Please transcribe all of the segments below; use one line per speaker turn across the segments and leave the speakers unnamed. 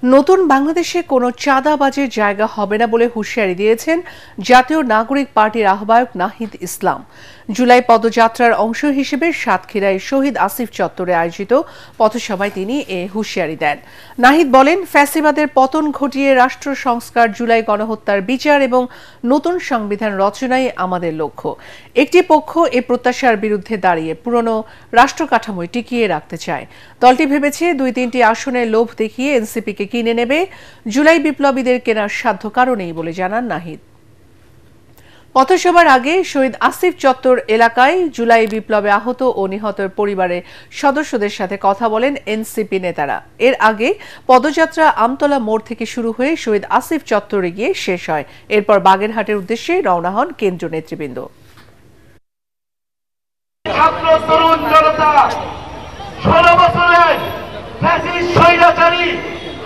নতুন বাংলাদেশে কোনো চাঁদাবাজের জায়গা হবে না বলে হুঁশিয়ারি দিয়েছেন জাতীয় নাগরিক পার্টির আহ্বায়ক নাহিদ ইসলাম। জুলাই পদযাত্রার অংশ হিসেবে সাতক্ষীরায় শহীদ আসিফ চত্বরে আয়োজিত পথসভায় তিনি এ হুঁশিয়ারি দেন। নাহিদ বলেন, ফ্যাসিবাদের পতন ঘটিয়ে রাষ্ট্র সংস্কার, জুলাই গণহত্যার বিচার এবং নতুন সংবিধান রচনাই আমাদের লক্ষ্য। একটি পক্ষ এ প্রত্যাশার বিরুদ্ধে দাঁড়িয়ে পুরনো রাষ্ট্র কাঠামো টিকিয়ে রাখতে চায়। দলটি ভেবেছে ২-৩টি আসনের লোভ দেখিয়ে এনসিপিকে কিনে নেবে। জুলাই বিপ্লবীদের কেনার সাধ্য কারণেই বলে জানান নাহিদ। পথসভার আগে শহীদ আসিফ চত্বর এলাকায় জুলাই বিপ্লবে আহত ও নিহতের পরিবারের সদস্যদের সাথে কথা বলেন এনসিপি নেতারা। এর আগে পদযাত্রা আমতলা মোড় থেকে শুরু হয়ে শহীদ আসিফ চত্বরে গিয়ে শেষ হয়। এরপর বাগেরহাটের উদ্দেশ্যে রওনা হন কেন্দ্রীয় নেতৃবৃন্দ।
ছাত্র তরুণ জনতা ১৬ বছরের ফ্যাসিস্ট স্বৈরাচারী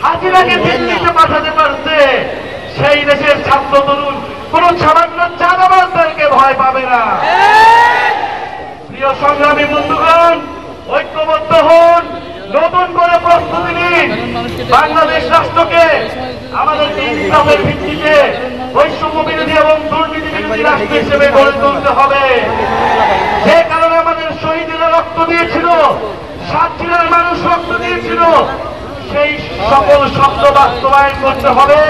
হাসিনাকে দিল্লিতে পাঠাতে পারছে। সেই দেশের ছাত্র তরুণ কোন সামান্য চাঁদাবাজদেরকে ভয় পাবে না। প্রিয় সংগ্রামী বন্ধুগণ, ঐক্যবদ্ধ হন, নতুন করে প্রস্তুতি নিন। বাংলাদেশ রাষ্ট্রকে আমাদেরকে ইসলামের ভিত্তিতে বৈষম্য বিরোধী এবং দুর্নীতি বিরোধী রাষ্ট্র হিসেবে গড়ে তুলতে হবে। যে কারণে আমাদের শহীদেরা রক্ত দিয়েছিল, সাতক্ষীরার মানুষ রক্ত দিয়েছিল, সেই সকল শব্দ বাস্তবায়ন করতে হবে।